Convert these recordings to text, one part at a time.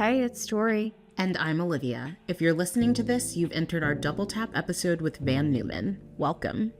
Hey, it's Tori. And I'm Olivia. If you're listening to this, you've entered our Double Tap episode with Van Newman. Welcome.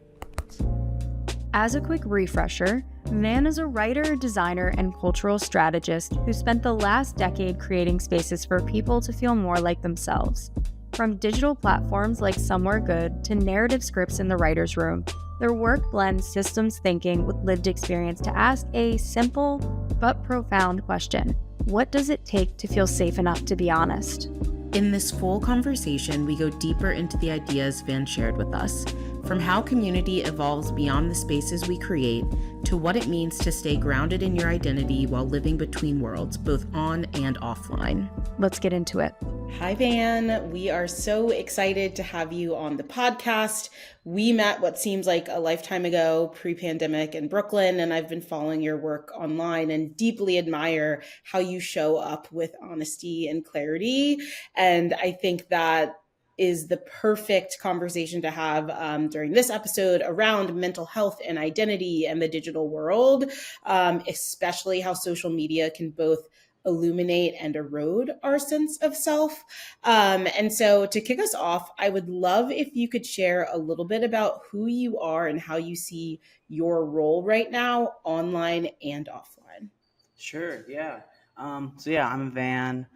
As a quick refresher, Van is a writer, designer, and cultural strategist who spent the last decade creating spaces for people to feel more like themselves. From digital platforms like Somewhere Good to narrative scripts in the writer's room, their work blends systems thinking with lived experience to ask a simple but profound question. What does it take to feel safe enough to be honest? In this full conversation, we go deeper into the ideas Van shared with us, from how community evolves beyond the spaces we create to what it means to stay grounded in your identity while living between worlds, both on and offline. Let's get into it. Hi, Van. We are so excited to have you on the podcast. We met what seems like a lifetime ago, pre-pandemic in Brooklyn, and I've been following your work online and deeply admire how you show up with honesty and clarity. And I think that is the perfect conversation to have during this episode around mental health and identity and the digital world, especially how social media can both illuminate and erode our sense of self. And so to kick us off, I would love if you could share a little bit about who you are and how you see your role right now, online and offline. Sure, yeah. I'm Van.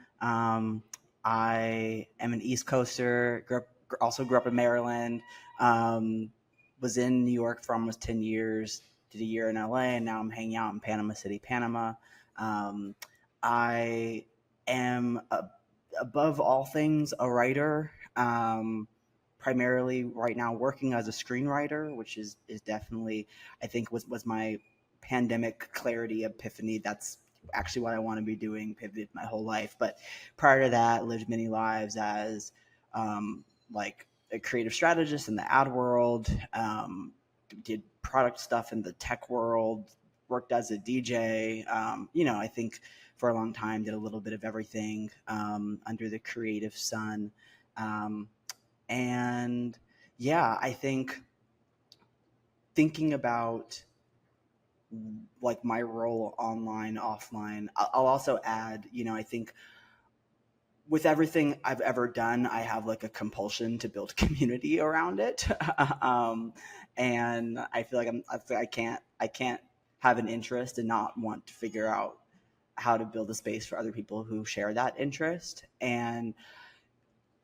I am an East Coaster, also grew up in Maryland, was in New York for almost 10 years, did a year in LA, and now I'm hanging out in Panama City, Panama. I am, above all things, a writer, primarily right now working as a screenwriter, which is definitely, I think, was my pandemic clarity epiphany. That's actually what I want to be doing, pivoted my whole life. But prior to that, lived many lives as like a creative strategist in the ad world, did product stuff in the tech world, worked as a DJ. I think for a long time did a little bit of everything under the creative sun. I think thinking about like my role online, offline, I'll also add, I think with everything I've ever done, I have like a compulsion to build community around it. And I feel like I can't have an interest and not want to figure out how to build a space for other people who share that interest. And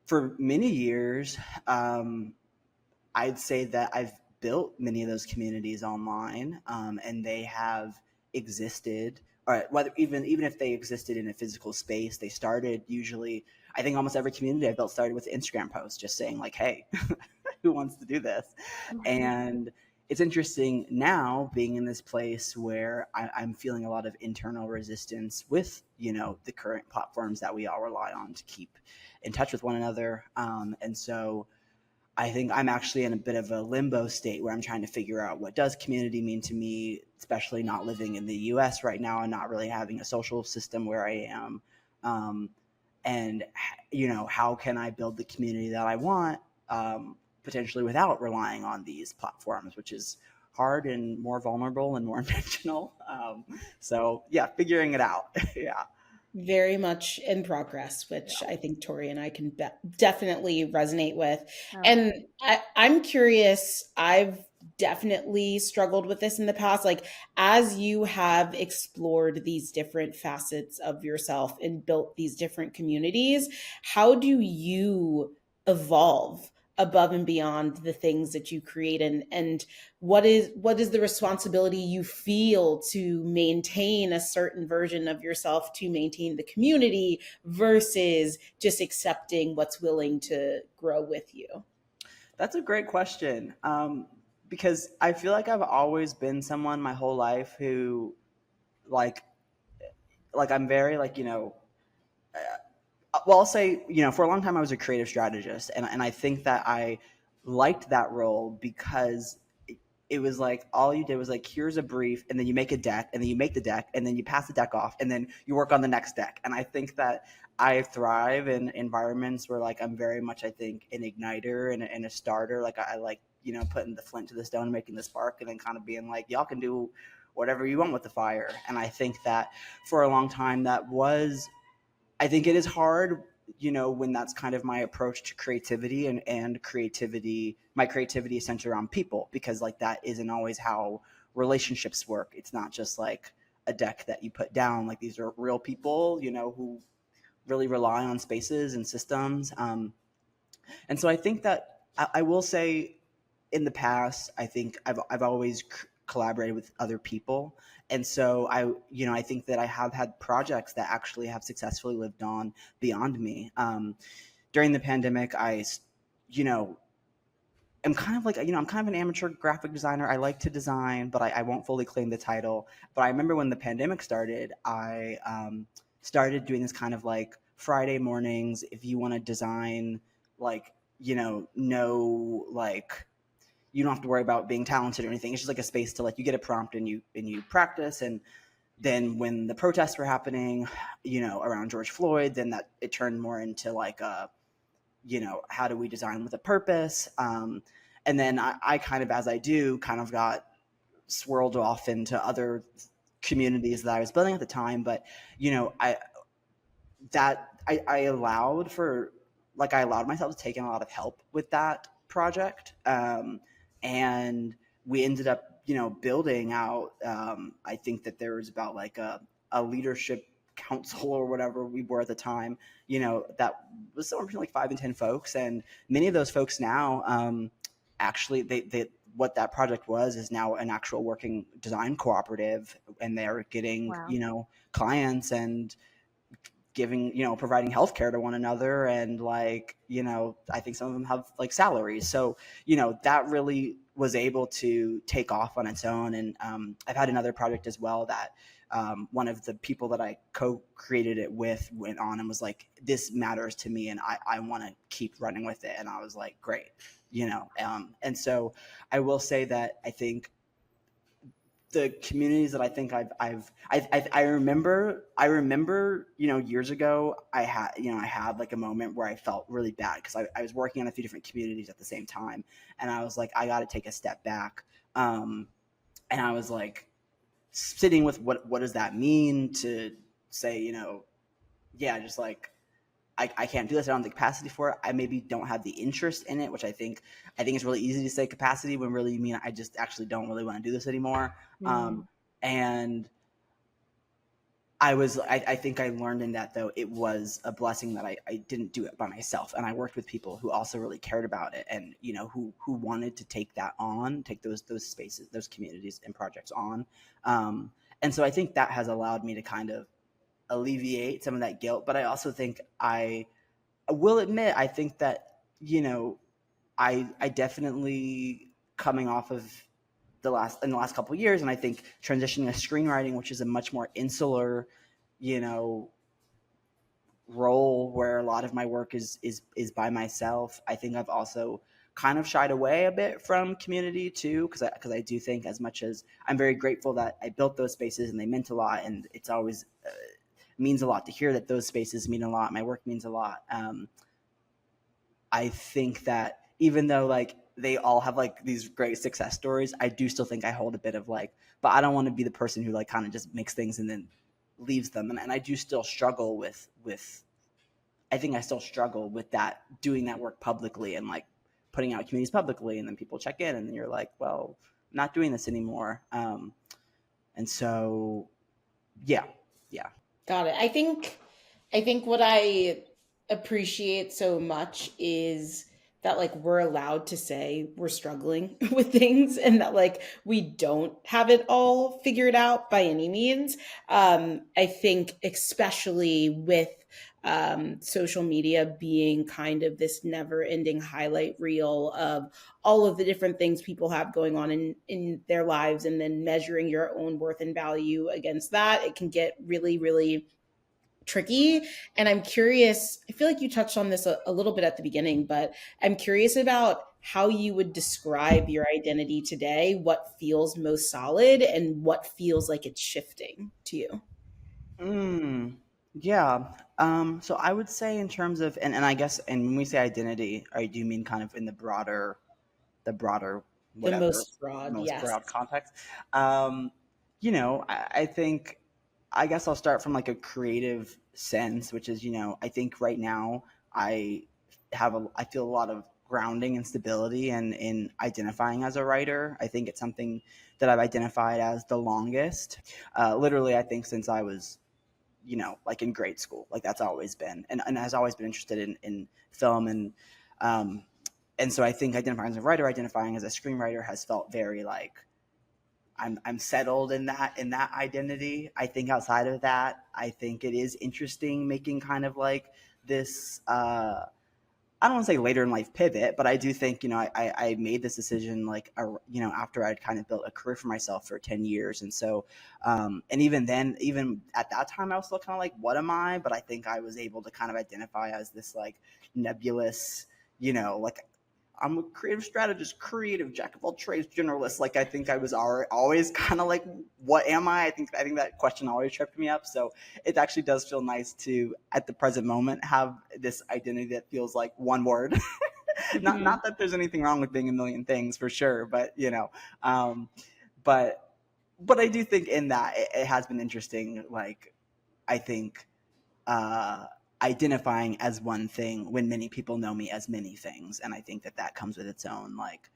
for many years, I'd say that I've built many of those communities online, and they have existed, or whether even if they existed in a physical space, they started usually, I think almost every community I built started with an Instagram post just saying like, hey, who wants to do this? And it's interesting now being in this place where I'm feeling a lot of internal resistance with, the current platforms that we all rely on to keep in touch with one another. And so I think I'm actually in a bit of a limbo state where I'm trying to figure out what does community mean to me, especially not living in the US right now and not really having a social system where I am. And, how can I build the community that I want, potentially without relying on these platforms, which is hard and more vulnerable and more intentional. Figuring it out. Yeah. Very much in progress, which I think Tori and I can definitely resonate with. And I'm curious, I've definitely struggled with this in the past. Like, as you have explored these different facets of yourself and built these different communities, how do you evolve above and beyond the things that you create, and what is the responsibility you feel to maintain a certain version of yourself, to maintain the community versus just accepting what's willing to grow with you? That's a great question, because I feel like I've always been someone my whole life who like I'm very I'll say, for a long time I was a creative strategist, and I think that I liked that role because it was like all you did was like, here's a brief, and then you make a deck, and then you make the deck, and then you pass the deck off, and then you work on the next deck. And I think that I thrive in environments where like I'm very much, I think, an igniter and a starter. Like I like, putting the flint to the stone and making the spark, and then kind of being like, y'all can do whatever you want with the fire. And I think that for a long time that was I think it is hard, when that's kind of my approach to creativity, and creativity, my creativity is centered around people, because like that isn't always how relationships work. It's not just like a deck that you put down. Like these are real people, who really rely on spaces and systems. And so I think that I will say, in the past, I think I've always collaborated with other people. And so I think that I have had projects that actually have successfully lived on beyond me. During the pandemic, you know, I'm kind of like, I'm kind of an amateur graphic designer. I like to design, but I won't fully claim the title. But I remember when the pandemic started, I started doing this kind of like Friday mornings. If you want to design, like, no, like, you don't have to worry about being talented or anything. It's just like a space to, like, you get a prompt and you practice. And then when the protests were happening, around George Floyd, then that it turned more into like a, how do we design with a purpose? And then I kind of, as I do, kind of got swirled off into other communities that I was building at the time. But, I allowed for, like, I allowed myself to take in a lot of help with that project. And we ended up, building out, I think that there was about like a leadership council or whatever we were at the time, that was somewhere between like 5 and 10 folks. And many of those folks now, actually, they what that project was is now an actual working design cooperative, and they're getting, Wow. clients and giving, providing healthcare to one another. And like, I think some of them have like salaries. So, that really was able to take off on its own. And I've had another project as well that one of the people that I co-created it with went on and was like, this matters to me and I want to keep running with it. And I was like, great, and so I will say that I think the communities that I think I remember, years ago, I had like a moment where I felt really bad because I was working on a few different communities at the same time. And I was like, I got to take a step back. And I was like sitting with what does that mean to say, yeah, just like, I can't do this. I don't have the capacity for it. I maybe don't have the interest in it, which I think it's really easy to say capacity when really you mean I just actually don't really want to do this anymore. And I think I learned in that, though, it was a blessing that I didn't do it by myself. And I worked with people who also really cared about it and, who wanted to take that on, take those spaces, those communities and projects on. And so I think that has allowed me to kind of alleviate some of that guilt. But I also think I will admit, I think that, I definitely, coming off of in the last couple of years, and I think transitioning to screenwriting, which is a much more insular, role where a lot of my work is by myself. I think I've also kind of shied away a bit from community too, because I do think, as much as I'm very grateful that I built those spaces and they meant a lot, and it's always means a lot to hear that those spaces mean a lot, my work means a lot. I think that even though like they all have like these great success stories, I do still think I hold a bit of like, but I don't want to be the person who like kind of just makes things and then leaves them. And I do still struggle with I think I still struggle with that, doing that work publicly and like putting out communities publicly, and then people check in and then you're like, well, I'm not doing this anymore. And so yeah. Got it. I think what I appreciate so much is that like we're allowed to say we're struggling with things, and that like we don't have it all figured out by any means. I think especially with social media being kind of this never ending highlight reel of all of the different things people have going on in their lives, and then measuring your own worth and value against that, it can get really, really tricky. And I'm curious, I feel like you touched on this a little bit at the beginning, but I'm curious about how you would describe your identity today, what feels most solid and what feels like it's shifting to you. Yeah. So I would say, in terms of, and I guess, and when we say identity, I do mean kind of in the broader, The whatever, most broad, most yes. broad context. Um, I think, I guess I'll start from like a creative sense, which is, I think right now I I feel a lot of grounding and stability in identifying as a writer. I think it's something that I've identified as the longest. Literally, I think since I was, like in grade school, like that's always been, and has always been interested in film. And so I think identifying as a writer, identifying as a screenwriter has felt very like, I'm settled in that identity. I think outside of that, I think it is interesting making kind of like this I don't want to say later in life pivot, but I do think, I made this decision like, after I'd kind of built a career for myself for 10 years. And so, and even then, even at that time, I was still kind of like, what am I? But I think I was able to kind of identify as this like nebulous, like I'm a creative strategist, creative jack of all trades, generalist. Like I think I was always kind of like, what am I? I think that question always tripped me up. So it actually does feel nice to, at the present moment, have this identity that feels like one word. Not that there's anything wrong with being a million things for sure, but but I do think in that it has been interesting. Like I think. Identifying as one thing when many people know me as many things, and I think that comes with its own, like,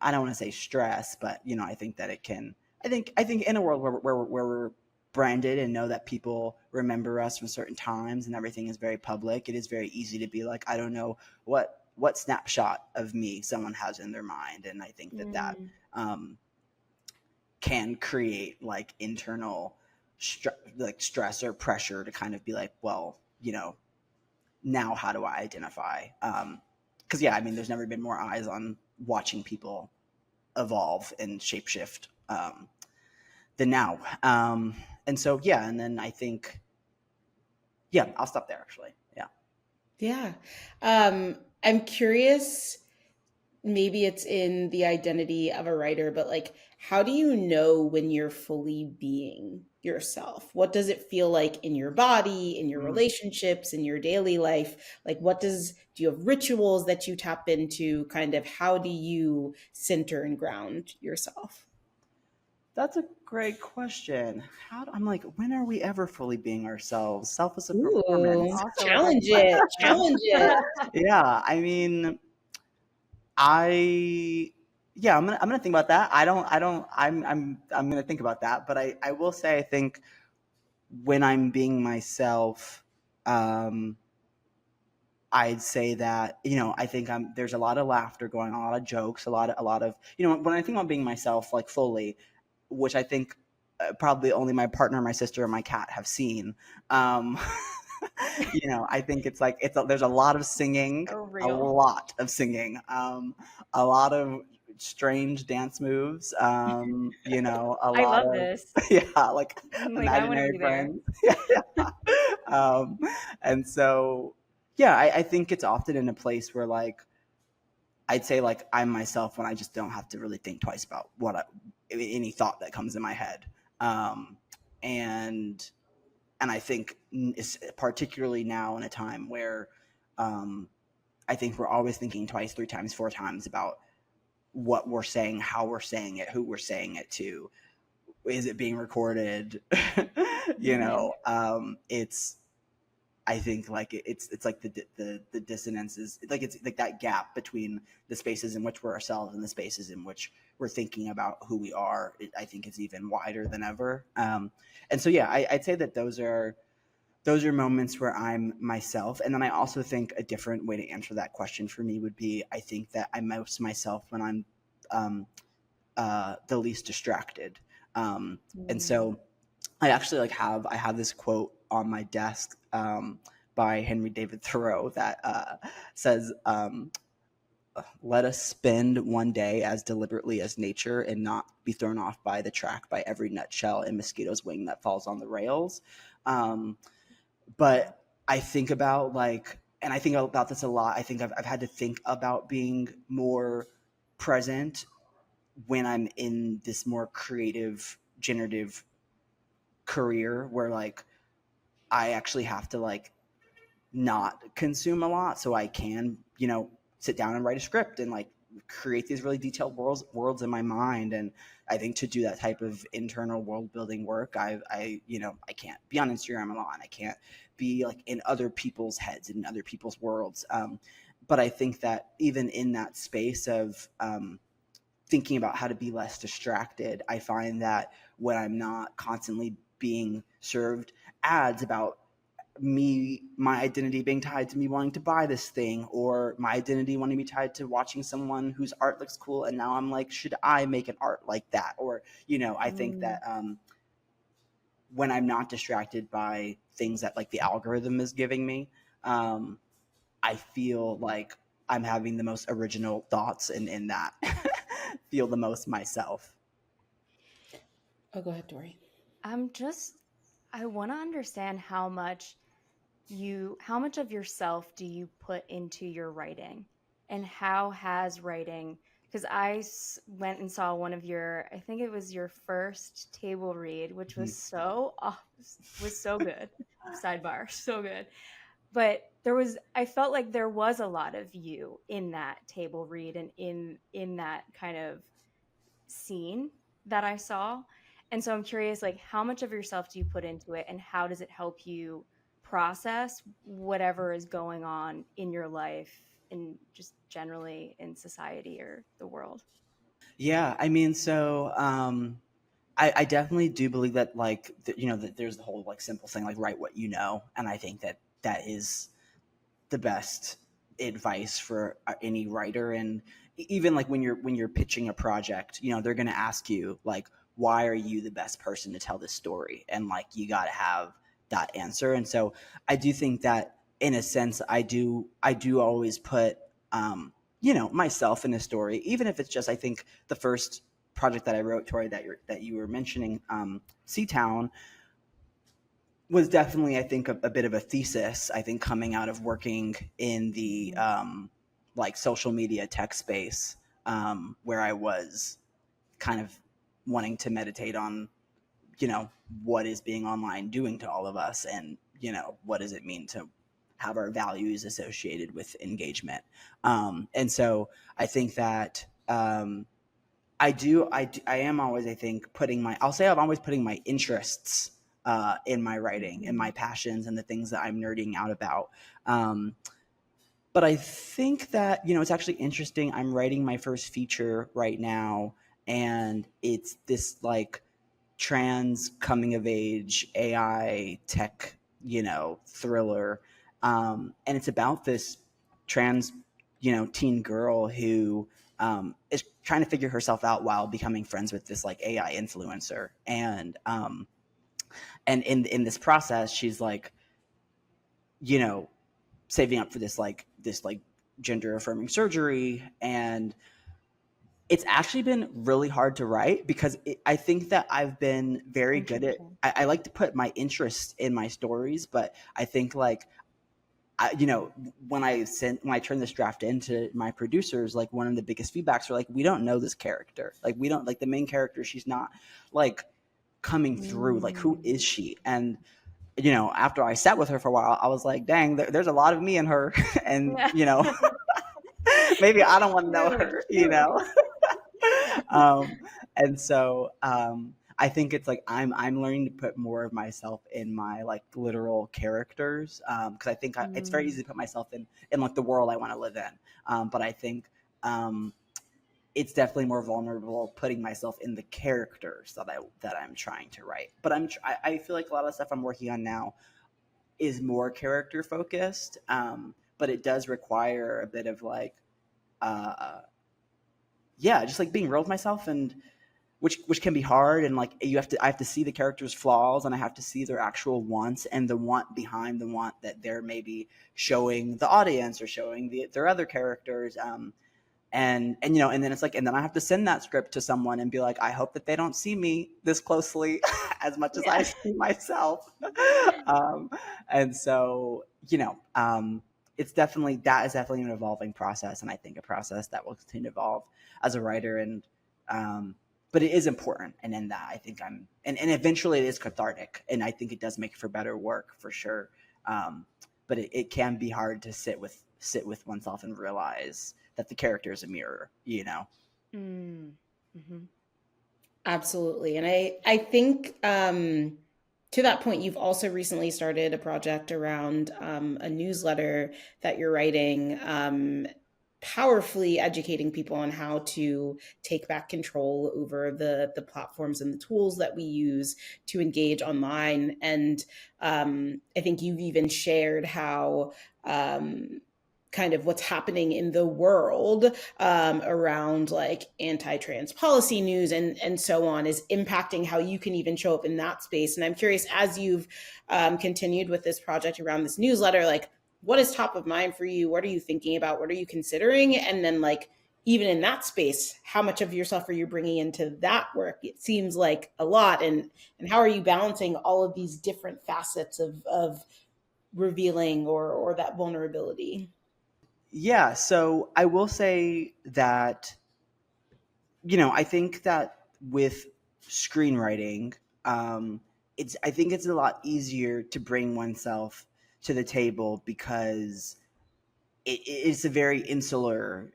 I don't want to say stress, but I think that it can. I think in a world where we're branded and know that people remember us from certain times and everything is very public, it is very easy to be like, I don't know what snapshot of me someone has in their mind, and I think that can create like internal stress or pressure to kind of be like, well, now how do I identify? Because there's never been more eyes on watching people evolve and shapeshift than now. And so, and then I think, I'll stop there actually. Yeah. I'm curious, maybe it's in the identity of a writer, but like, how do you know when you're fully being yourself? What does it feel like in your body, in your relationships, in your daily life? Like, do you have rituals that you tap into? Kind of, how do you center and ground yourself? That's a great question. I'm like, when are we ever fully being ourselves? Self is a Ooh, performance. challenge it. Yeah, I'm gonna think about that. I'm gonna think about that. But I will say, I think when I'm being myself, I'd say that, I think there's a lot of laughter going on, a lot of jokes, a lot of, when I think about being myself, like fully, which I think probably only my partner, my sister, and my cat have seen. I think it's like, there's a lot of singing, a lot of singing, a lot of strange dance moves, a lot I love of, this. like imaginary friends. And so, I think it's often in a place where like, I'd say like I'm myself when I just don't have to really think twice about any thought that comes in my head. And I think particularly now in a time where I think we're always thinking twice, 3 times, 4 times about what we're saying, how we're saying it, who we're saying it to, is it being recorded? It's, I think like it's like the dissonance is like, it's like that gap between the spaces in which we're ourselves and the spaces in which we're thinking about who we are. I think is even wider than ever. And so, I'd say that those are moments where I'm myself. And then I also think a different way to answer that question for me would be, I think that I'm most myself when I'm the least distracted. And so I actually I have this quote on my desk by Henry David Thoreau that says, let us spend one day as deliberately as nature and not be thrown off by the track by every nutshell and mosquito's wing that falls on the rails. But I think about and I think about this a lot. I think I've had to think about being more present when I'm in this more creative, generative career where I actually have to not consume a lot so I can, sit down and write a script and create these really detailed worlds in my mind. And I think to do that type of internal world building work, I can't be on Instagram alone. I can't be like in other people's heads and in other people's worlds. But I think that even in that space of thinking about how to be less distracted, I find that when I'm not constantly being served ads about my identity being tied to me wanting to buy this thing, or my identity wanting to be tied to watching someone whose art looks cool, and now I'm like, should I make an art like that? Or I think that when I'm not distracted by things that like the algorithm is giving me, I feel like I'm having the most original thoughts, and in that feel the most myself. Oh, go ahead, Tori. I want to understand how much of yourself do you put into your writing, and how has writing, because went and saw one of I think it was your first table read, which was so good. Sidebar, so good. But I felt like there was a lot of you in that table read, and in that kind of scene that I saw. And so I'm curious, like, how much of yourself do you put into it, and how does it help you process whatever is going on in your life and just generally in society or the world? Yeah, I mean, so I definitely do believe that, like, that there's the whole like simple thing, like write what you know, and I think that that is the best advice for any writer. And even like when you're pitching a project, they're going to ask you like, why are you the best person to tell this story? And like, you got to have that answer. And so I do think that in a sense, I do always put myself in a story, even if it's just, I think the first project that I wrote, Tori, that you were mentioning, Seatown, was definitely, I think, a bit of a thesis, I think, coming out of working in the like social media tech space, where I was kind of wanting to meditate on, what is being online doing to all of us, and, what does it mean to have our values associated with engagement. And so I think that I am always, I think, I'm always putting my interests in my writing, and my passions, and the things that I'm nerding out about. But I think that, it's actually interesting. I'm writing my first feature right now, and it's this like trans coming of age AI tech, thriller. And it's about this trans, teen girl who is trying to figure herself out while becoming friends with this like AI influencer. And in this process, she's like, saving up for this gender affirming surgery. And it's actually been really hard to write, because I think that I've been very good at, I like to put my interest in my stories, but I think like, when I turned this draft into my producers, like one of the biggest feedbacks were like, we don't know this character. Like, we don't, like, the main character, she's not like coming through. Like, who is she? And, after I sat with her for a while, I was like, dang, there's a lot of me in her. And, maybe I don't want to know her, and so I think it's like I'm learning to put more of myself in my like literal characters, because I think it's very easy to put myself in like the world I want to live in, but I think it's definitely more vulnerable putting myself in the characters that I'm trying to write. But I feel like a lot of the stuff I'm working on now is more character focused, but it does require a bit of like just like being real with myself, and which can be hard. And like I have to see the characters' flaws, and I have to see their actual wants and the want behind the want that they're maybe showing the audience or showing their other characters. And then it's like, and then I have to send that script to someone and be like, I hope that they don't see me this closely as much as I see myself. And so, that is definitely an evolving process, and I think a process that will continue to evolve as a writer. And but it is important, and in that I think and eventually it is cathartic, and I think it does make for better work for sure. But it can be hard to sit with sit with oneself and realize that the character is a mirror, you know? Mm-hmm. Absolutely. And I think to that point, you've also recently started a project around a newsletter that you're writing, powerfully educating people on how to take back control over the platforms and the tools that we use to engage online. And I think you've even shared how kind of what's happening in the world around like anti-trans policy news and so on is impacting how you can even show up in that space. And I'm curious, as you've continued with this project around this newsletter, like what is top of mind for you? What are you thinking about? What are you considering? And then like, even in that space, how much of yourself are you bringing into that work? It seems like a lot. And how are you balancing all of these different facets of revealing or that vulnerability? Yeah, so I will say that, I think that with screenwriting, I think it's a lot easier to bring oneself to the table because it's a very insular,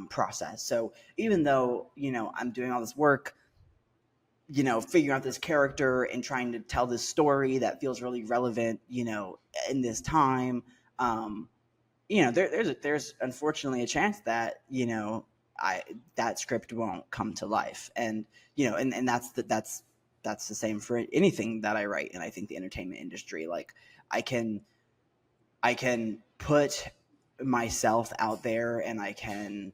process. So even though, I'm doing all this work, figuring out this character and trying to tell this story that feels really relevant, in this time, there's unfortunately a chance that that script won't come to life, and and that's the same for anything that I write. And I think the entertainment industry, like I can put myself out there, and I can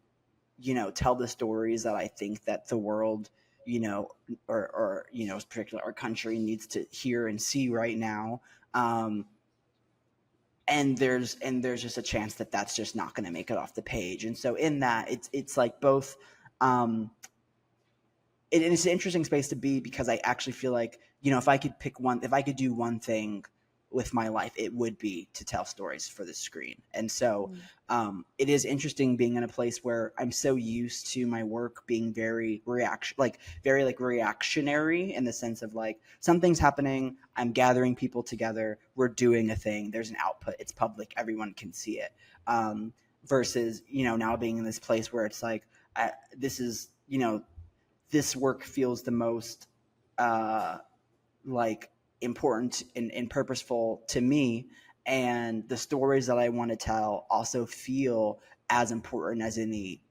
tell the stories that I think that the world or particularly our country needs to hear and see right now. And there's just a chance that that's just not going to make it off the page. And so in that, it's like both, it's an interesting space to be, because I actually feel like, if I could do one thing with my life, it would be to tell stories for the screen. And so it is interesting being in a place where I'm so used to my work being very reactionary, in the sense of like, something's happening, I'm gathering people together, we're doing a thing, there's an output, it's public, everyone can see it. Versus, now being in this place where it's like, this work feels the most like important and purposeful to me, and the stories that I want to tell also feel as important as any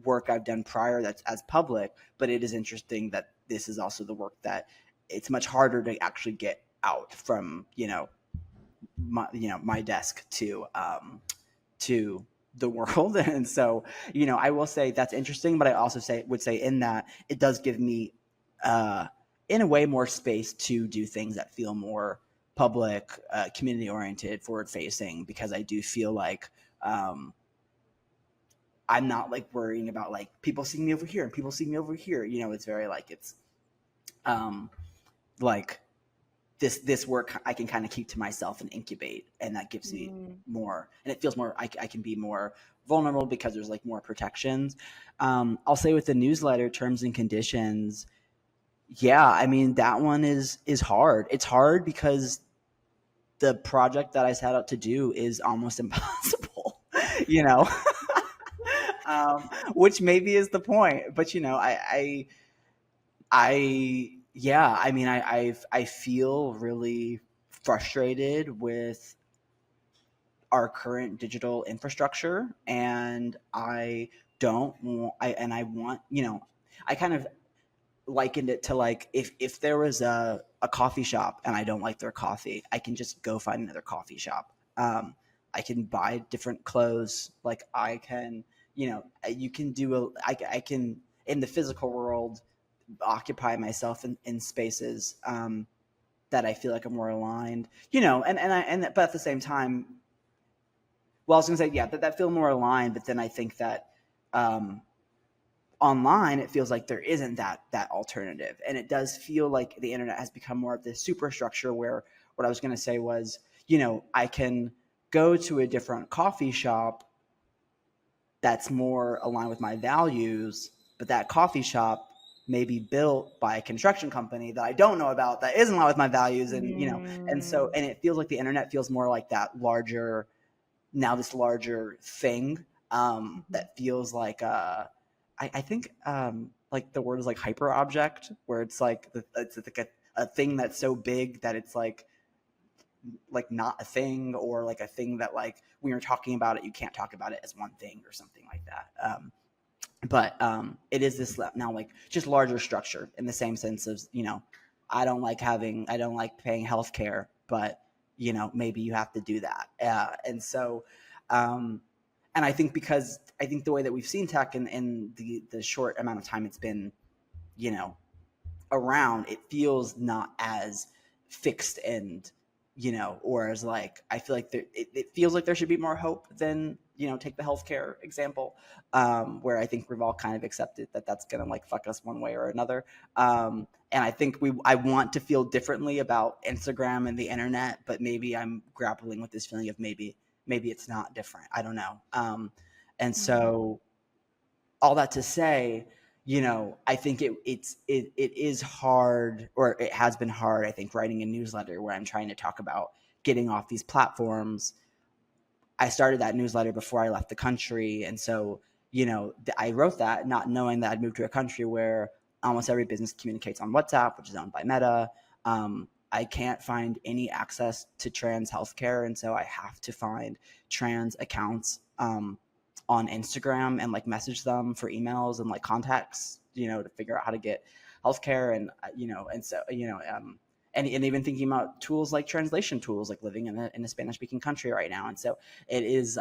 work I've done prior that's as public. But it is interesting that this is also the work that it's much harder to actually get out from my desk to the world. And so I will say that's interesting, but I also would say in that it does give me in a way more space to do things that feel more public, community oriented, forward facing, because I do feel like I'm not like worrying about like people seeing me over here and people seeing me over here. It's very like, it's like this work I can kind of keep to myself and incubate, and that gives me more, and it feels more, I can be more vulnerable because there's like more protections. I'll say with the newsletter terms and conditions, yeah, I mean, that one is hard. It's hard because the project that I set out to do is almost impossible, which maybe is the point. But, I feel really frustrated with our current digital infrastructure, and I kind of likened it to like, if there was a coffee shop and I don't like their coffee, I can just go find another coffee shop. I can buy different clothes. Like I can, you can do I can, in the physical world, occupy myself in spaces that I feel like are more aligned, but at the same time, well, I was gonna say, yeah, that feel more aligned, but then I think that online it feels like there isn't that alternative, and it does feel like the internet has become more of this superstructure where, what I was going to say was, I can go to a different coffee shop that's more aligned with my values, but that coffee shop may be built by a construction company that I don't know about, that isn't aligned with my values, and and it feels like the internet feels more like that larger now this larger thing that feels like I think like the word is like hyper object, where it's like it's like a thing that's so big that it's like not a thing, or like a thing that like when you're talking about it, you can't talk about it as one thing or something like that. But it is this now like just larger structure in the same sense of, I don't like paying healthcare, but maybe you have to do that. And so, and I think the way that we've seen tech in the short amount of time it's been, around, it feels not as fixed and, or as like, I feel like it feels like there should be more hope than, take the healthcare example, where I think we've all kind of accepted that that's going to like fuck us one way or another. And I think I want to feel differently about Instagram and the internet, but maybe I'm grappling with this feeling of maybe it's not different. I don't know. And so all that to say, I think it is hard, or it has been hard, I think, writing a newsletter where I'm trying to talk about getting off these platforms. I started that newsletter before I left the country. And so, I wrote that not knowing that I'd moved to a country where almost every business communicates on WhatsApp, which is owned by Meta. I can't find any access to trans healthcare. And so I have to find trans accounts on Instagram and like message them for emails and like contacts, to figure out how to get healthcare. And, and so, and even thinking about tools like translation tools, like living in a Spanish speaking country right now. And so it is,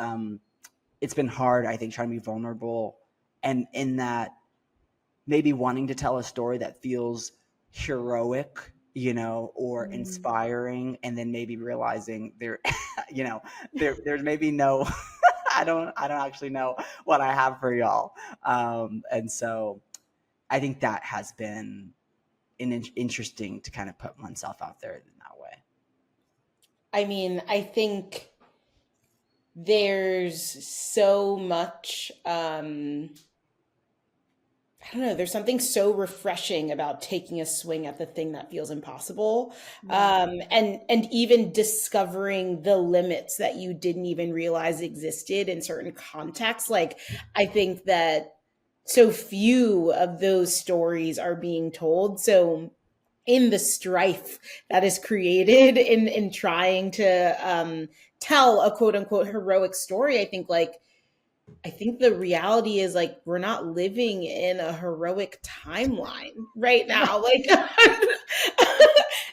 it's been hard, I think, trying to be vulnerable, and in that maybe wanting to tell a story that feels heroic, or inspiring, and then maybe realizing there's maybe no, I don't actually know what I have for y'all. And so I think that has been interesting to kind of put oneself out there in that way. I mean, I think there's so much, I don't know, there's something so refreshing about taking a swing at the thing that feels impossible. And even discovering the limits that you didn't even realize existed in certain contexts. Like, I think that so few of those stories are being told. So in the strife that is created in trying to tell a quote unquote heroic story, I think the reality is like we're not living in a heroic timeline right now. Like,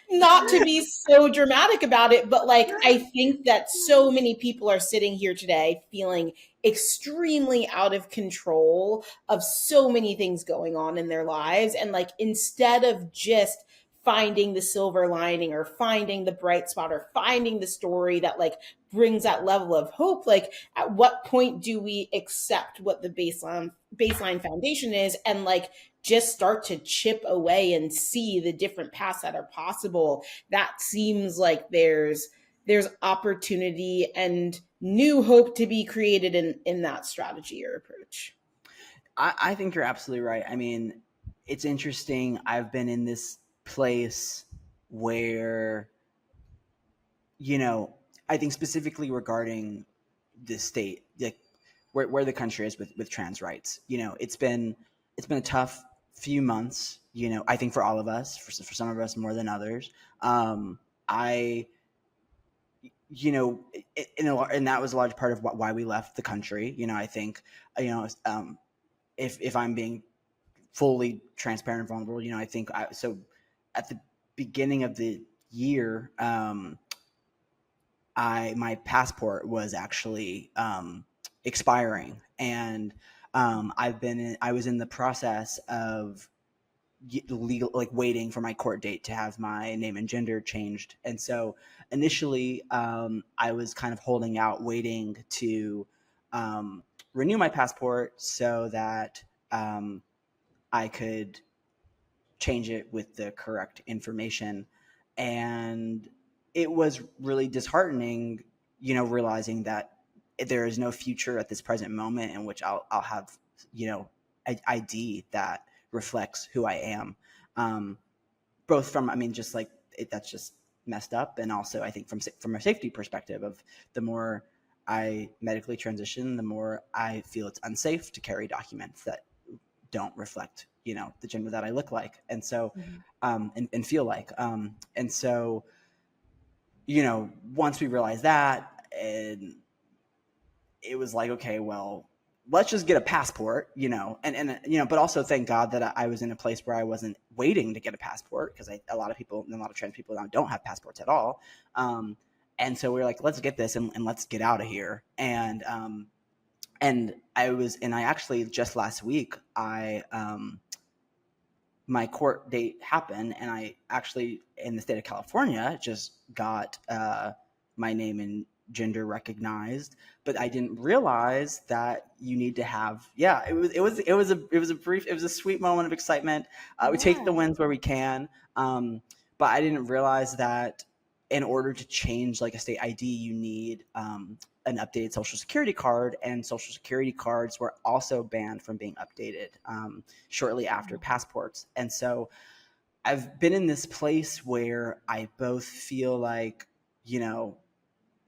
not to be so dramatic about it, but like I think that so many people are sitting here today feeling extremely out of control of so many things going on in their lives. And like instead of just finding the silver lining or finding the bright spot or finding the story that like brings that level of hope, like at what point do we accept what the baseline foundation is and like just start to chip away and see the different paths that are possible? That seems like there's opportunity and new hope to be created in that strategy or approach. I think you're absolutely right. I mean, it's interesting. I've been in this place where, I think specifically regarding the state, like where the country is with trans rights, it's been a tough few months, I think for all of us, for some of us more than others. And that was a large part of why we left the country. I think, if I'm being fully transparent and vulnerable, I think so at the beginning of the year, my passport was actually expiring, and I was in the process of legal, like waiting for my court date to have my name and gender changed. And so initially, I was kind of holding out, waiting to renew my passport so that I could change it with the correct information. And it was really disheartening, realizing that there is no future at this present moment in which I'll have, an ID that reflects who I am. Both from, just like that's just messed up. And also I think from a safety perspective of the more I medically transition, the more I feel it's unsafe to carry documents that don't reflect, the gender that I look like. And so, and feel like, and so, once we realized that, and it was like, okay, well, let's just get a passport, but also thank God that I was in a place where I wasn't waiting to get a passport, because a lot of trans people now don't have passports at all. And so we were like, let's get this and let's get out of here. And I actually just last week, my court date happened, and I actually, in the state of California, just got my name and gender recognized. But I didn't realize that you need to have, it was a sweet moment of excitement. We take the wins where we can, but I didn't realize that in order to change like a state ID, you need an updated social security card, and social security cards were also banned from being updated shortly after passports. And so I've been in this place where I both feel like,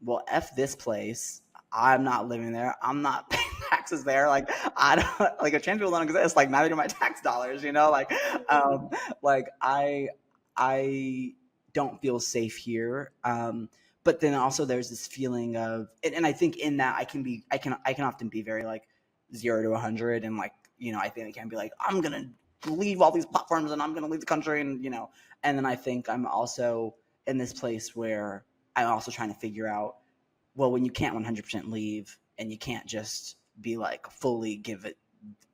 well, F this place. I'm not living there. I'm not paying taxes there. Like, I don't, like, if trans people don't exist, like, neither do my tax dollars, like I don't feel safe here. But then also there's this feeling of, and I think in that I can often be very like 0 to 100. And like, I think I can be like, I'm going to leave all these platforms and I'm going to leave the country. And, and then I think I'm also in this place where I'm also trying to figure out, well, when you can't 100% leave and you can't just be like fully give it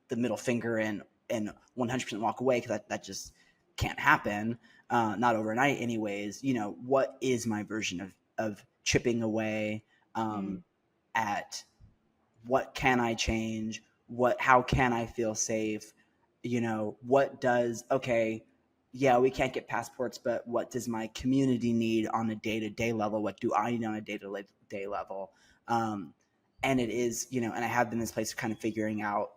the middle finger and 100% walk away, because that just can't happen, not overnight anyways. What is my version of chipping away at what can I change? How can I feel safe? We can't get passports, but what does my community need on a day-to-day level? What do I need on a day-to-day level? And it is, and I have been in this place of kind of figuring out,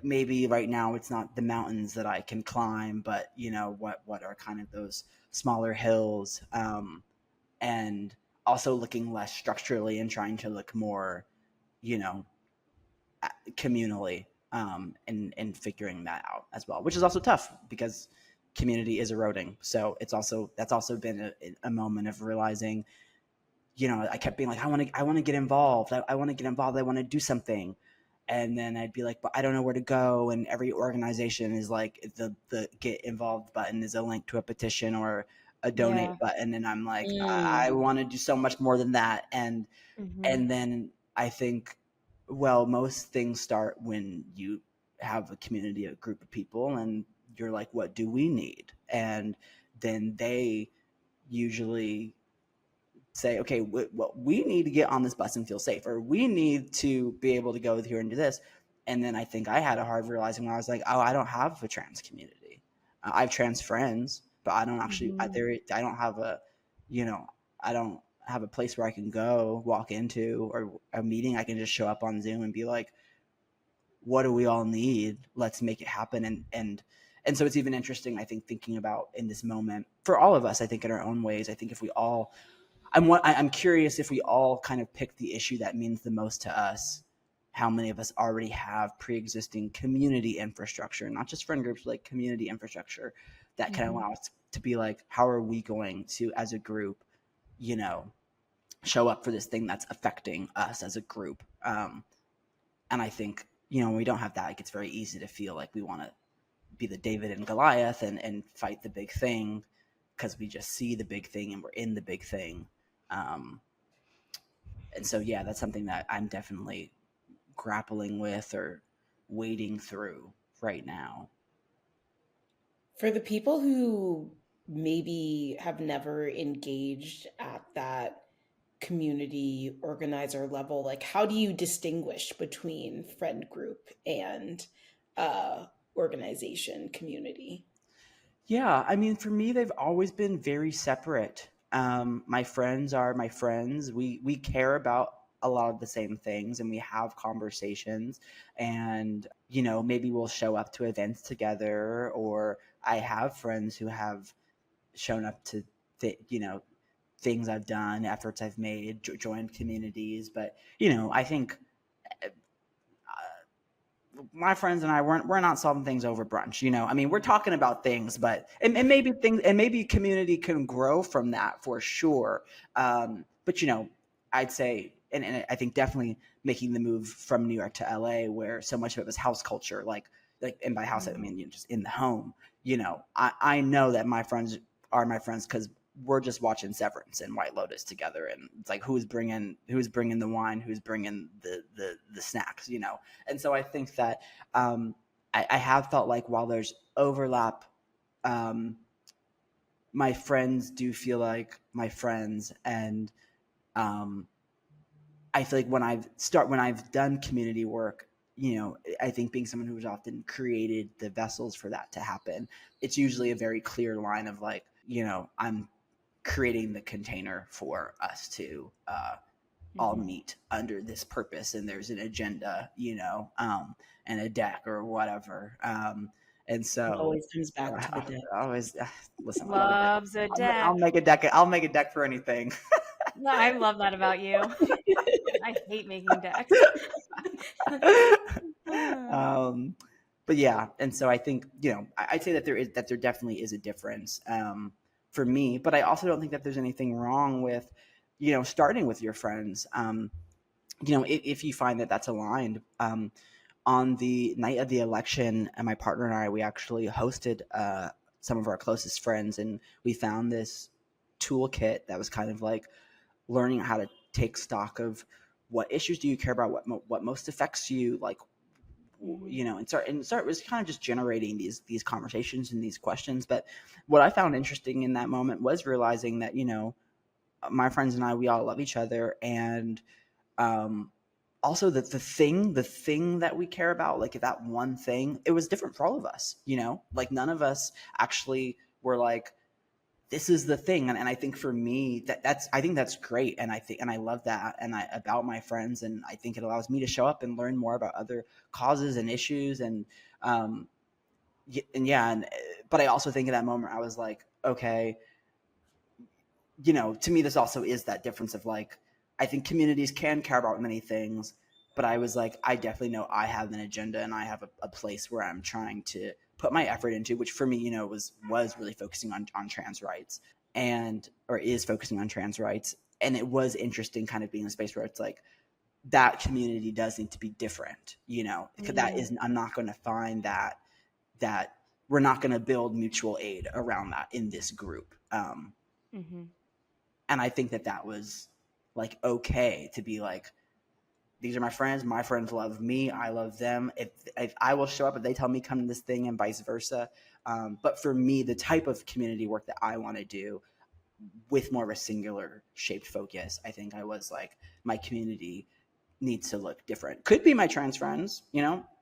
maybe right now it's not the mountains that I can climb, but what are kind of those smaller hills, and also looking less structurally and trying to look more, communally, and figuring that out as well, which is also tough because community is eroding. So that's also been a moment of realizing, I kept being like, I want to get involved. I want to get involved. I want to do something. And then I'd be like, but I don't know where to go. And every organization is like, the get involved button is a link to a petition or a donate button. And I'm like, I want to do so much more than that. And then I think, well, most things start when you have a community, a group of people, and you're like, what do we need? And then they usually say, okay, we need to get on this bus and feel safe, or we need to be able to go here and do this. And then I think I had a hard realizing when I was like, oh, I don't have a trans community. I have trans friends, but I don't actually, I don't have I don't have a place where I can go walk into, or a meeting I can just show up on Zoom and be like, what do we all need? Let's make it happen. And so it's even interesting, I think, thinking about in this moment for all of us, I think in our own ways, I think if we all, I'm curious if we all kind of pick the issue that means the most to us, how many of us already have pre-existing community infrastructure, not just friend groups, but like community infrastructure that can allow us to be like, how are we going to, as a group, show up for this thing that's affecting us as a group. And I think, when we don't have that, it gets very easy to feel like we want to be the David and Goliath and fight the big thing, because we just see the big thing and we're in the big thing. And so, that's something that I'm definitely grappling with or wading through right now. For the people who maybe have never engaged at that community organizer level, like, how do you distinguish between friend group and organization community? Yeah, I mean, for me, they've always been very separate. My friends are my friends. We care about a lot of the same things, and we have conversations, and maybe we'll show up to events together, or I have friends who have shown up to things I've done, efforts I've made, joined communities. But, I think my friends and I we're not solving things over brunch. I mean, we're talking about things, but and maybe community can grow from that for sure. But I'd say, and I think definitely making the move from New York to LA, where so much of it was house culture, and by house I mean just in the home. I know that my friends are my friends because we're just watching Severance and White Lotus together, and it's like who's bringing the wine, who's bringing the snacks, And so I think that I have felt like while there's overlap, my friends do feel like my friends, and I feel like when I've done community work, I think being someone who's often created the vessels for that to happen, it's usually a very clear line of like, I'm creating the container for us to all meet under this purpose, and there's an agenda, and a deck or whatever. And so it always comes back to the deck. Always listen. Loves a deck. I'll make a deck. I'll make a deck for anything. No, I love that about you. I hate making decks. But yeah, and so I think I'd say that there definitely is a difference for me, but I also don't think that there's anything wrong with starting with your friends. If you find that that's aligned. On the night of the election, and my partner and I, we actually hosted some of our closest friends, and we found this toolkit that was kind of like learning how to take stock of what issues do you care about, what most affects you, like, and start it was kind of just generating these conversations and these questions. But what I found interesting in that moment was realizing that my friends and I, we all love each other, and also that the thing that we care about, like that one thing, it was different for all of us. Like none of us actually were like, this is the thing. And I think for me I think that's great. And I love that. And about my friends. And I think it allows me to show up and learn more about other causes and issues. But I also think in that moment I was like, okay, to me, this also is that difference of like, I think communities can care about many things, but I was like, I definitely know I have an agenda, and I have a place where I'm trying to put my effort into, which for me, was really focusing on trans rights, or is focusing on trans rights. And it was interesting kind of being in a space where it's like, that community does need to be different, because that is, I'm not going to find that we're not going to build mutual aid around that in this group. And I think that was like, okay to be like, these are my friends love me, I love them. If I will show up if they tell me come to this thing, and vice versa. But for me, the type of community work that I want to do with more of a singular shaped focus, I think I was like, my community needs to look different. Could be my trans friends,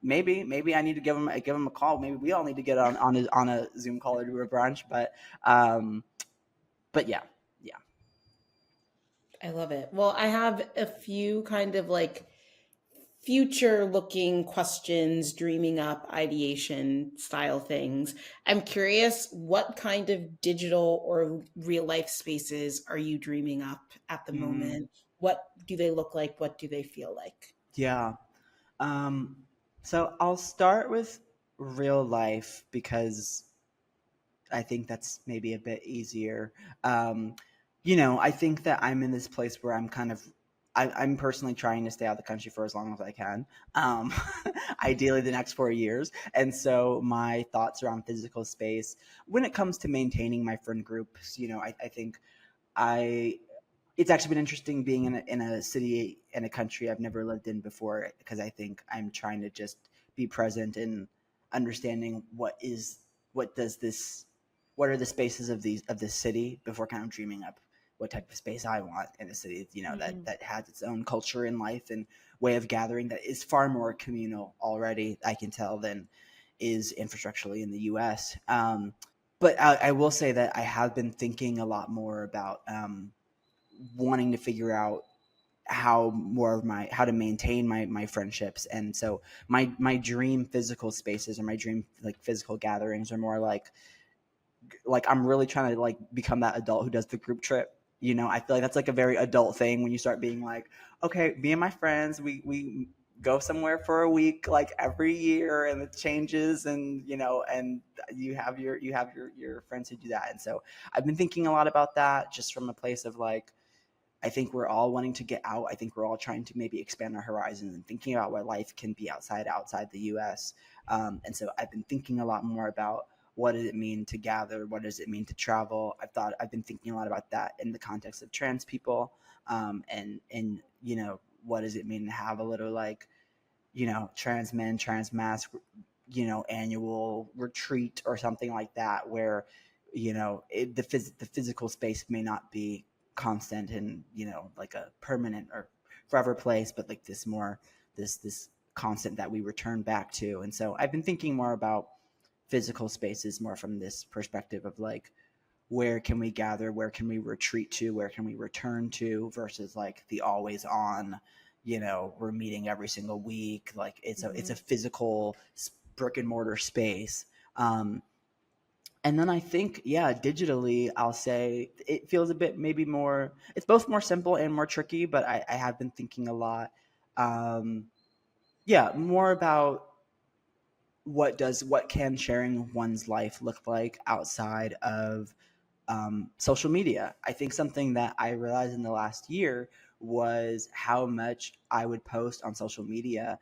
maybe I need to give them a call. Maybe we all need to get on a Zoom call or do a brunch. But yeah. I love it. Well, I have a few kind of like future looking questions, dreaming up ideation style things. I'm curious, what kind of digital or real life spaces are you dreaming up at the moment? What do they look like? What do they feel like? Yeah. So I'll start with real life because I think that's maybe a bit easier. I think that I'm in this place where I'm personally trying to stay out of the country for as long as I can, ideally the next 4 years. And so my thoughts around physical space, when it comes to maintaining my friend groups, I think it's actually been interesting being in a city and a country I've never lived in before, because I think I'm trying to just be present in understanding what are the spaces of this city before kind of dreaming up what type of space I want in a city, that has its own culture and life and way of gathering that is far more communal already, I can tell, than is infrastructurally in the US. But I will say that I have been thinking a lot more about wanting to figure out how to maintain my friendships. And so my dream physical spaces, or my dream like physical gatherings, are more like I'm really trying to like become that adult who does the group trip, You know, I feel like that's like a very adult thing when you start being like, okay, me and my friends, we go somewhere for a week like every year, and it changes, and you know, and you have your friends who do that. And so I've been thinking a lot about that, just from a place of like, I think we're all wanting to get out. I think we're all trying to maybe expand our horizons and thinking about what life can be outside the U.S. And so I've been thinking a lot more about what does it mean to gather? What does it mean to travel? I've been thinking a lot about that in the context of trans people, and you know, what does it mean to have a little like, you know, trans men, trans mass, you know, annual retreat or something like that, where, you know, the physical space may not be constant and, you know, like a permanent or forever place, but like this constant that we return back to. And so I've been thinking more about physical spaces more from this perspective of like, where can we gather, where can we retreat to, where can we return to, versus like the always on, you know, we're meeting every single week, like it's a physical brick and mortar space. And then I think, yeah, digitally, I'll say it feels a bit maybe more, it's both more simple and more tricky, but I have been thinking a lot, yeah, more about what can sharing one's life look like outside of social media. I think something that I realized in the last year was how much I would post on social media,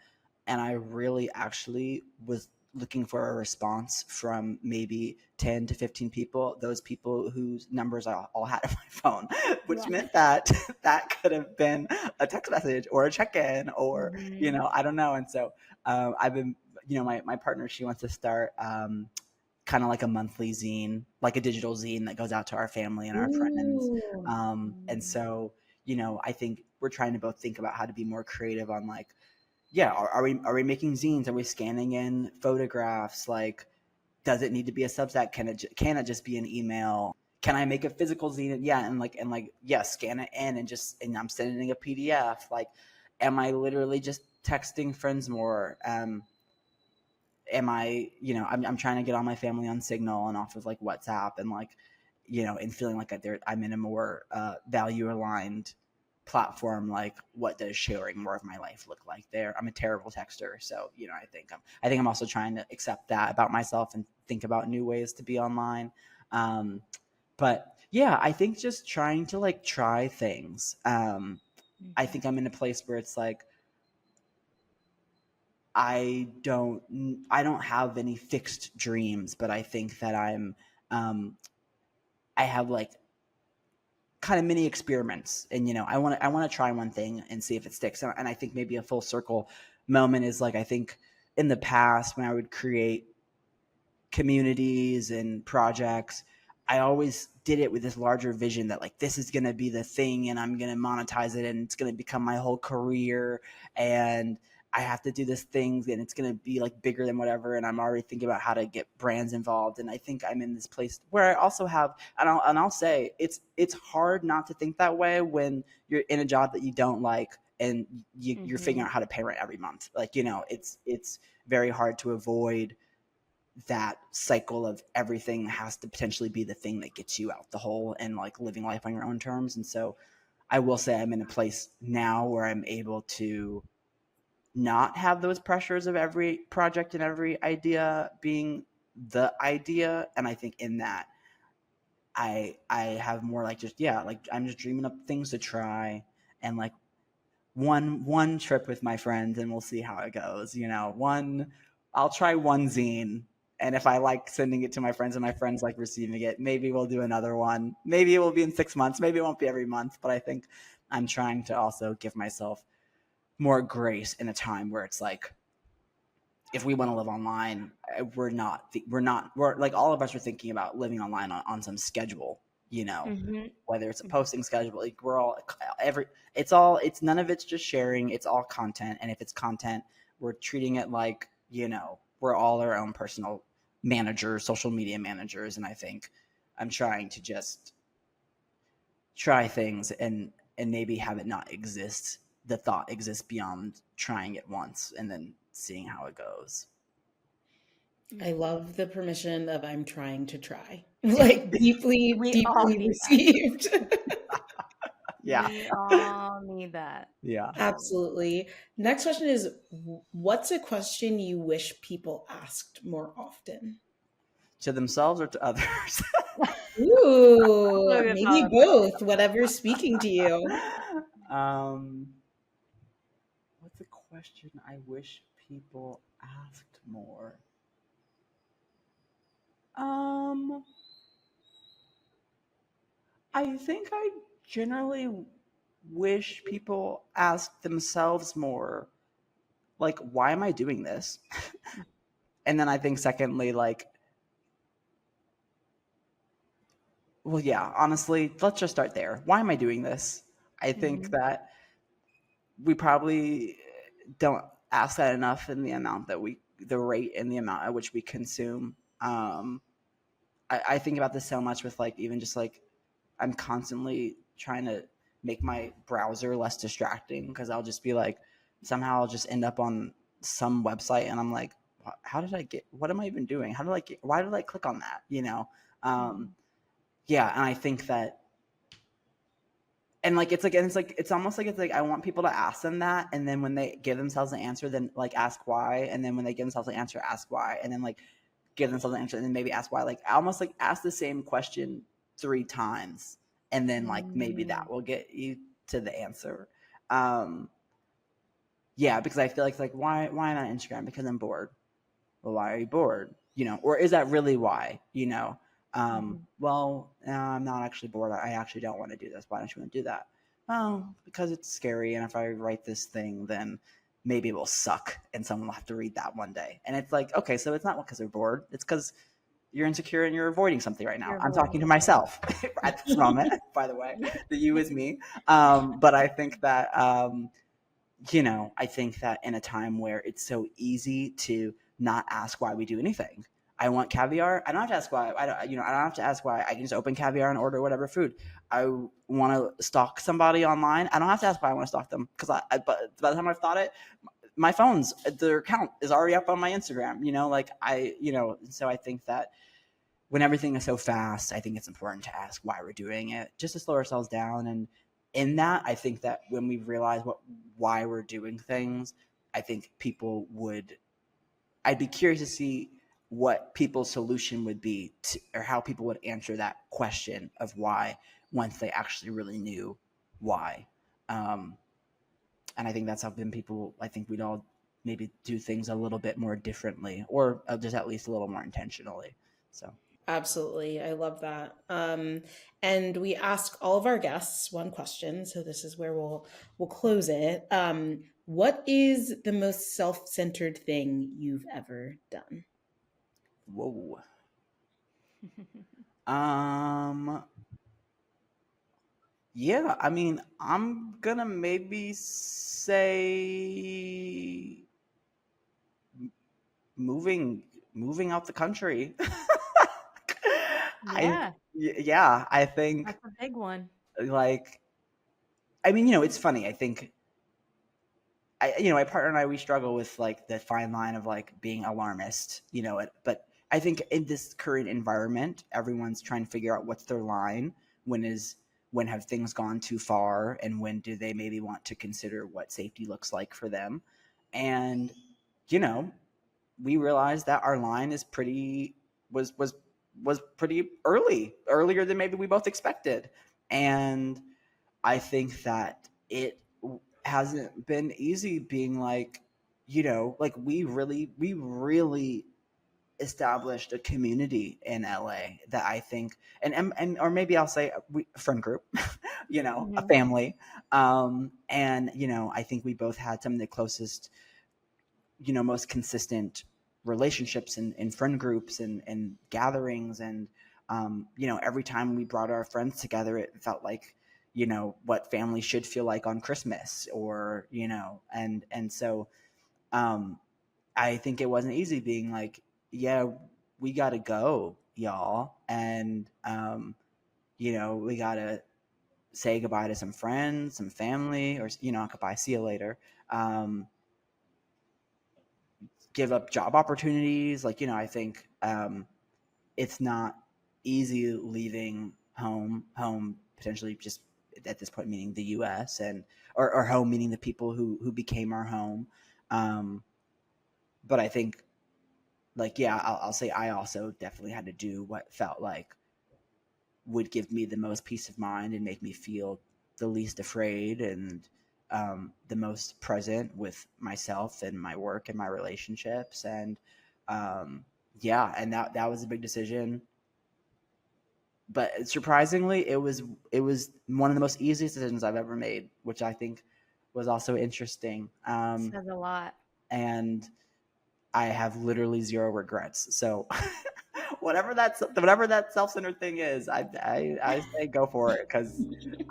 and I really actually was looking for a response from maybe 10 to 15 people, those people whose numbers I all had on my phone, which meant that that could have been a text message or a check-in or, you know, I don't know. And so I've been, you know, my partner, she wants to start kind of like a monthly zine, like a digital zine that goes out to our family and our friends. And so, you know, I think we're trying to both think about how to be more creative on like, yeah, are we making zines? Are we scanning in photographs? Like, does it need to be a Substack? Can it just be an email? Can I make a physical zine? Yeah, and like yeah, scan it in and I'm sending a PDF. Like, am I literally just texting friends more? Am I, you know, I'm trying to get all my family on Signal and off of like WhatsApp, and like, you know, and feeling like I'm in a more value aligned platform. Like, what does sharing more of my life look like there? I'm a terrible texter, so, you know, I think I'm also trying to accept that about myself and think about new ways to be online. But yeah, I think just trying to like try things. I think I'm in a place where it's like, I don't have any fixed dreams, but I think that I have like kind of mini experiments, and you know, I want to try one thing and see if it sticks. And I think maybe a full circle moment is like, I think in the past when I would create communities and projects, I always did it with this larger vision that like, this is going to be the thing and I'm going to monetize it and it's going to become my whole career, and I have to do this thing and it's going to be like bigger than whatever. And I'm already thinking about how to get brands involved. And I think I'm in this place where I also have, and I'll say it's hard not to think that way when you're in a job that you don't like and you're figuring out how to pay rent every month. Like, you know, it's very hard to avoid that cycle of everything has to potentially be the thing that gets you out the hole and like living life on your own terms. And so I will say I'm in a place now where I'm able to not have those pressures of every project and every idea being the idea. And I think in that I have more like just, yeah, like I'm just dreaming up things to try, and like one trip with my friends and we'll see how it goes. You know, I'll try one zine, and if I like sending it to my friends and my friends like receiving it, maybe we'll do another one. Maybe it will be in 6 months. Maybe it won't be every month. But I think I'm trying to also give myself more grace in a time where it's like, if we want to live online, we're like, all of us are thinking about living online on some schedule, you know, whether it's a posting schedule, like we're all it's none of it's just sharing. It's all content. And if it's content, we're treating it like, you know, we're all our own personal managers, social media managers. And I think I'm trying to just try things and maybe have it not exist. The thought exists beyond trying it once and then seeing how it goes. I love the permission of I'm trying to try. Like deeply all need received. Yeah. We all need that. Yeah. Absolutely. Next question is, what's a question you wish people asked more often? To themselves or to others? Ooh, Look at maybe all both, whatever's speaking to you. um, what's a question I wish people asked more? Um, I think I generally wish people ask themselves more, like, why am I doing this? And then I think, secondly, like, well, yeah, honestly, let's just start there. Why am I doing this? I think Mhm. that we probably don't ask that enough in the amount that the rate and the amount at which we consume. I think about this so much with like, even just like, I'm constantly trying to make my browser less distracting because I'll just be like, somehow I'll just end up on some website and I'm like, how did I get, what am I even doing? How did I get, why did I click on that? Um, yeah. And I think that, and like, it's almost like, it's like, I want people to ask them that. And then when they give themselves an answer, then like ask why. And then when they give themselves an answer, ask why. And then like give themselves an answer and then maybe ask why. Like almost like ask the same question 3 times. And then like maybe that will get you to the answer. Um, yeah, because I feel like it's like, why am I on Instagram? Because I'm bored. Well, why are you bored? Or is that really why? Well, no, I'm not actually bored. I actually don't want to do this. Why don't you want to do that? Oh, because it's scary. And if I write this thing, then maybe it will suck and someone will have to read that one day. And it's like, okay, so it's not because they're bored. It's because you're insecure and you're avoiding something right now. You're I'm talking to avoiding, myself at this moment, by the way, the you is me. But I think that, I think that in a time where it's so easy to not ask why we do anything. I want caviar. I don't have to ask why. I don't have to ask why. I can just open caviar and order whatever food. I want to stalk somebody online. I don't have to ask why I want to stalk them because but by the time I've thought it, my their account is already up on my Instagram. So I think that when everything is so fast, I think it's important to ask why we're doing it, just to slow ourselves down. And in that, I think that when we realize why we're doing things, I think I'd be curious to see what people's solution would be or how people would answer that question of why once they actually really knew why. Um, and I think that's how I think we'd all maybe do things a little bit more differently or just at least a little more intentionally. So. Absolutely. I love that. And we ask all of our guests one question. So this is where we'll close it. What is the most self-centered thing you've ever done? Whoa. Um, yeah, I mean, I'm gonna maybe say moving moving out the country. Yeah, Yeah, I think that's a big one. like it's funny. I think my partner and I, we struggle with like the fine line of like being alarmist, but I think in this current environment, everyone's trying to figure out what's their line. When have things gone too far, and when do they maybe want to consider what safety looks like for them? And you know, we realized that our line is pretty was pretty earlier than maybe we both expected. And I think that it hasn't been easy being like, like we really established a community in LA that I think, and or maybe I'll say a friend group, a family. And I think we both had some of the closest, most consistent relationships in friend groups and gatherings. And, every time we brought our friends together, it felt like, what family should feel like on Christmas and so, I think it wasn't easy being like, yeah, we got to go, y'all. And, we got to say goodbye to some friends, some family, or, goodbye, see you later. Give up job opportunities. Like, I think it's not easy leaving home potentially just at this point meaning the US, and or home meaning the people who became our home. But I think, like, yeah, I'll say I also definitely had to do what felt like would give me the most peace of mind and make me feel the least afraid, and the most present with myself and my work and my relationships. And yeah, and that was a big decision. But surprisingly, it was one of the most easiest decisions I've ever made, which I think was also interesting. Says a lot. And I have literally zero regrets. So whatever that self-centered thing is, I say go for it, because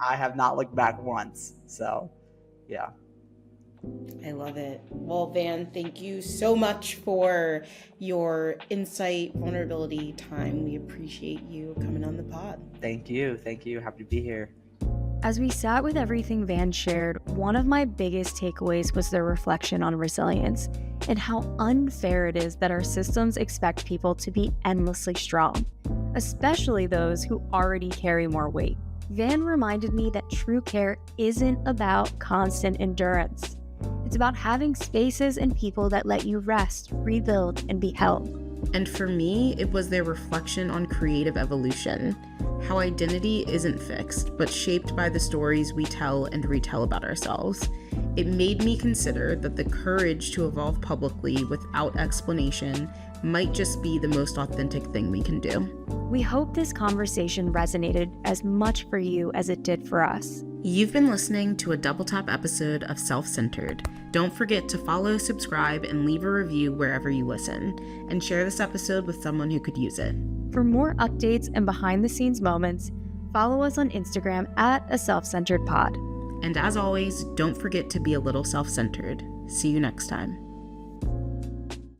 I have not looked back once. So yeah. I love it. Well, Van, thank you so much for your insight, vulnerability, time. We appreciate you coming on the pod. Thank you. Happy to be here. As we sat with everything Van shared, one of my biggest takeaways was their reflection on resilience and how unfair it is that our systems expect people to be endlessly strong, especially those who already carry more weight. Van reminded me that true care isn't about constant endurance. It's about having spaces and people that let you rest, rebuild, and be held. And for me, it was their reflection on creative evolution, how identity isn't fixed, but shaped by the stories we tell and retell about ourselves. It made me consider that the courage to evolve publicly without explanation might just be the most authentic thing we can do. We hope this conversation resonated as much for you as it did for us. You've been listening to a Double Tap episode of Self-Centered. Don't forget to follow, subscribe, and leave a review wherever you listen, and share this episode with someone who could use it. For more updates and behind-the-scenes moments, follow us on Instagram at A Self-Centered Pod. And as always, don't forget to be a little self-centered. See you next time.